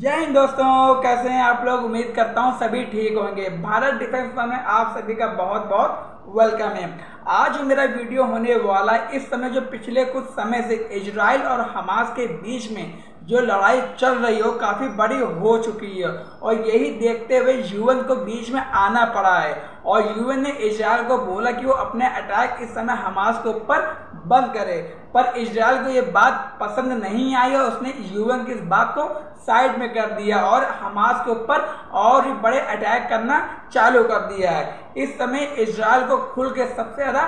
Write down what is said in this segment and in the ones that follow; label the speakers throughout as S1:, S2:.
S1: जय हिंद दोस्तों, कैसे हैं आप लोग। उम्मीद करता हूं सभी ठीक होंगे। भारत डिफेंस में आप सभी का बहुत बहुत वेलकम है। आज मेरा वीडियो होने वाला इस समय जो पिछले कुछ समय से इजराइल और हमास के बीच में जो लड़ाई चल रही हो काफ़ी बड़ी हो चुकी है और यही देखते हुए यूएन को बीच में आना पड़ा है और यूएन ने इजराइल को बोला कि वो अपने अटैक इस समय हमास के ऊपर बंद करे, पर इजराइल को ये बात पसंद नहीं आई और उसने यूएन की इस बात को साइड में कर दिया और हमास के ऊपर और भी बड़े अटैक करना चालू कर दिया है। इस समय इजराइल को खुल के सबसे ज़्यादा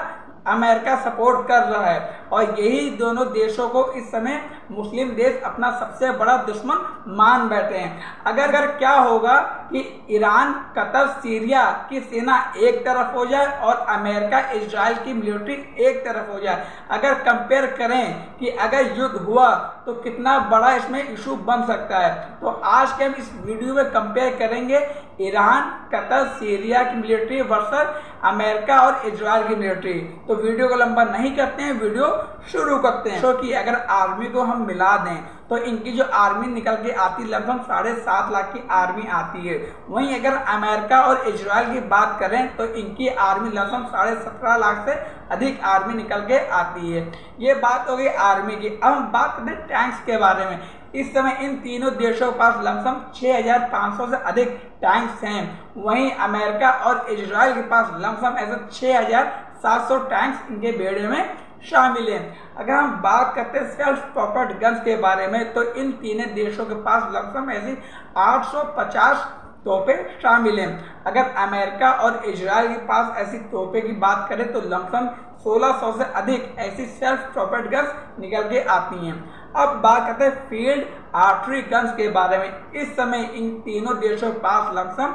S1: अमेरिका सपोर्ट कर रहा है और यही दोनों देशों को इस समय मुस्लिम देश अपना सबसे बड़ा दुश्मन मान बैठे हैं। अगर क्या होगा कि ईरान, कतर, सीरिया की सेना एक तरफ हो जाए और अमेरिका, इजराइल की मिलिट्री एक तरफ हो जाए, अगर कंपेयर करें कि अगर युद्ध हुआ तो कितना बड़ा इसमें इशू बन सकता है, तो आज के हम इस वीडियो में कंपेयर करेंगे ईरान, कतर, सीरिया की मिलिट्री वर्सेस अमेरिका और इजराइल की मिलिट्री। तो वीडियो को लंबा नहीं करते हैं, वीडियो शुरू करते हैं। कि अगर आर्मी को हम मिला दें तो इनकी जो आर्मी निकल के आती लगभग 7.5 लाख की आर्मी आती है। वहीं अगर अमेरिका और इजराइल की बात करें तो इनकी आर्मी लगभग 17.5 लाख से अधिक आर्मी निकल के आती है। ये बात हो गई आर्मी की। अब हम बात करते हैं टैंक्स के बारे में। इस समय इन तीनों देशों के पास लगभग 6,500 से अधिक टैंक्स हैं। वहीं अमेरिका और इजराइल के पास लगभग ऐसे 6,700 टैंक्स इनके बेड़े में शामिल हैं। अगर हम बात करते हैं सेल्फ प्रोपेल्ड गन्स के बारे में तो इन तीनों देशों के पास लगभग ऐसी 850 तोपें शामिल हैं। अगर अमेरिका और इजराइल के पास ऐसी तोपें की बात करें तो लगभग 1600 से अधिक ऐसी सेल्फ प्रोपेल्ड गन्स निकल के आती हैं। अब बात करते हैं फील्ड आर्टरी गन्स के बारे में। इस समय इन तीनों देशों के पास लगभग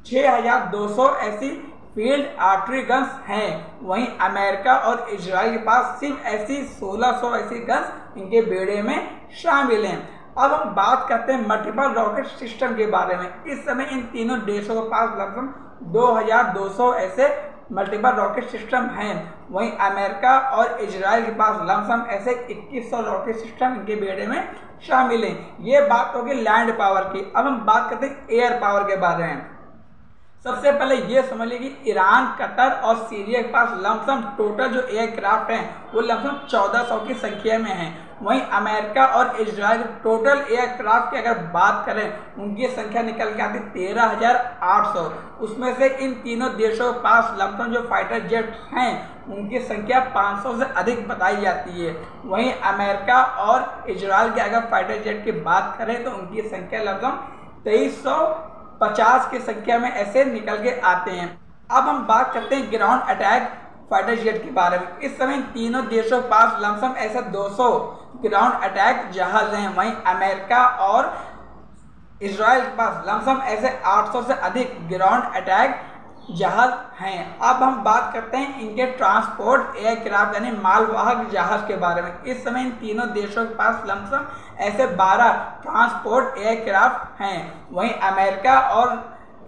S1: 6,200 ऐसी फील्ड आर्टरी गन्स हैं। वहीं अमेरिका और इजराइल के पास सिर्फ ऐसी 1600 ऐसी गन्स इनके बेड़े में शामिल हैं। अब हम बात करते हैं मल्टीपल रॉकेट सिस्टम के बारे में। इस समय इन तीनों देशों के पास लगभग 2,200 ऐसे मल्टीपल रॉकेट सिस्टम हैं। वहीं अमेरिका और इजराइल के पास लगभग ऐसे 2100 रॉकेट सिस्टम इनके बेड़े में शामिल हैं। ये बात होगी लैंड पावर की। अब हम बात करते हैं एयर पावर के बारे में। सबसे पहले ये समझ लीजिए कि ईरान, कतर और सीरिया के पास लमसम टोटल जो एयरक्राफ्ट हैं वो लगभग 1400 की संख्या में हैं। वहीं अमेरिका और इजराइल टोटल एयरक्राफ्ट की अगर बात करें उनकी संख्या निकल के आती 13,800। उसमें से इन तीनों देशों के पास लगभग जो फाइटर जेट हैं उनकी संख्या 500 से अधिक बताई जाती है। वहीं अमेरिका और इजराइल के अगर फाइटर जेट की बात करें तो उनकी संख्या लगभग 2350 की संख्या में ऐसे निकल के आते हैं। अब हम बात करते हैं ग्राउंड अटैक फाइटर जेट के बारे में। इस समय तीनों देशों के पास लमसम ऐसे 200 ग्राउंड अटैक जहाज हैं। वहीं अमेरिका और इजराइल के पास लमसम ऐसे 800 से अधिक ग्राउंड अटैक जहाज हैं। अब हम बात करते हैं इनके ट्रांसपोर्ट एयरक्राफ्ट यानी मालवाहक जहाज के बारे में। इस समय इन तीनों देशों के पास लमसम ऐसे 12 ट्रांसपोर्ट एयरक्राफ्ट हैं। वहीं अमेरिका और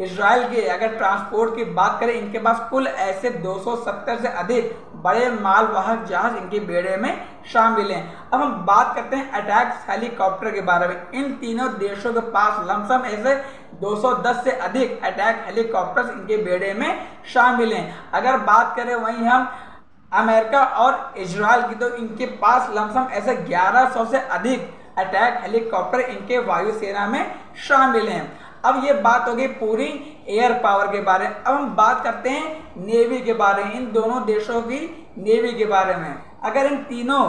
S1: इजराइल के अगर ट्रांसपोर्ट की बात करें इनके पास कुल ऐसे 270 से अधिक बड़े मालवाहक जहाज इनके बेड़े में शामिल हैं। अब हम बात करते हैं अटैक हेलीकॉप्टर के बारे में। इन तीनों देशों के पास लमसम ऐसे 210 से अधिक अटैक हेलीकॉप्टर्स इनके बेड़े में शामिल हैं। अगर बात करें वहीं हम अमेरिका और इजराइल की तो इनके पास लमसम ऐसे 1100 से अधिक अटैक हेलीकॉप्टर इनके वायुसेना में शामिल हैं। अब ये बात हो गई पूरी एयर पावर के बारे में। अब हम बात करते हैं नेवी के बारे में, इन दोनों देशों की नेवी के बारे में। अगर इन तीनों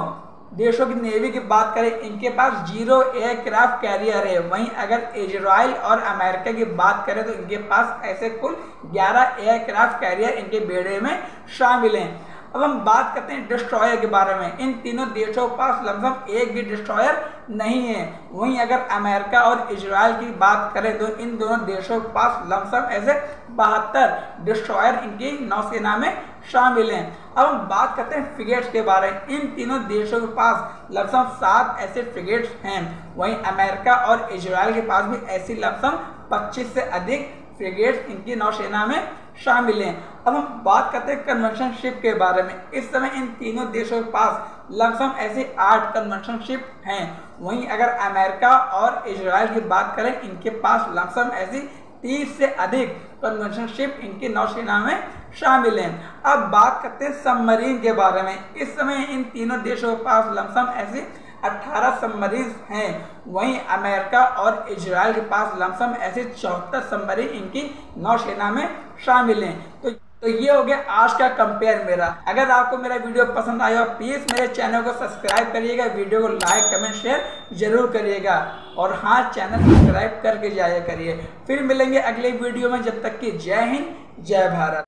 S1: देशों की नेवी की बात करें इनके पास 0 एयरक्राफ्ट कैरियर है। वहीं अगर इजराइल और अमेरिका की बात करें तो इनके पास ऐसे कुल 11 एयरक्राफ्ट कैरियर इनके बेड़े में शामिल हैं। अब हम बात करते हैं डिस्ट्रॉयर के बारे में। इन तीनों देशों के पास लगभग एक भी डिस्ट्रॉयर नहीं है। वहीं अगर अमेरिका और इजराइल की बात करें तो इन दोनों देशों के पास लगभग ऐसे 72 डिस्ट्रॉयर इनकी नौसेना में शामिल हैं। अब हम बात करते हैं फ्रिगेट्स के बारे में। इन तीनों देशों के पास लगभग 7 ऐसे फ्रिगेट्स हैं। वहीं अमेरिका और इजराइल के पास भी ऐसी लगभग 25 से अधिक फ्रिगेट्स इनकी नौसेना में शामिल हैं। अब हम बात करते हैं कन्वेंशन शिप के बारे में। इस समय इन तीनों देशों के पास लमसम ऐसे 8 कन्वेंशन शिप हैं। वहीं अगर अमेरिका और इजराइल की बात करें, इनके पास लमसम ऐसी 30 से अधिक कन्वेंशन शिप इनकी नौसेना में शामिल हैं। अब बात करते हैं सबमरीन के बारे में। इस समय इन तीनों देशों के पास लमसम ऐसे 18 सबमरीन हैं। वहीं अमेरिका और इजराइल के पास लमसम ऐसे 74 सबमरीन इनकी नौसेना में शामिल हैं। तो ये हो गया आज का कंपेयर मेरा। अगर आपको मेरा वीडियो पसंद आया हो प्लीज़ मेरे चैनल को सब्सक्राइब करिएगा, वीडियो को लाइक कमेंट शेयर जरूर करिएगा और हाँ, चैनल सब्सक्राइब करके जाया करिए। फिर मिलेंगे अगले वीडियो में, जब तक कि जय हिंद जय भारत।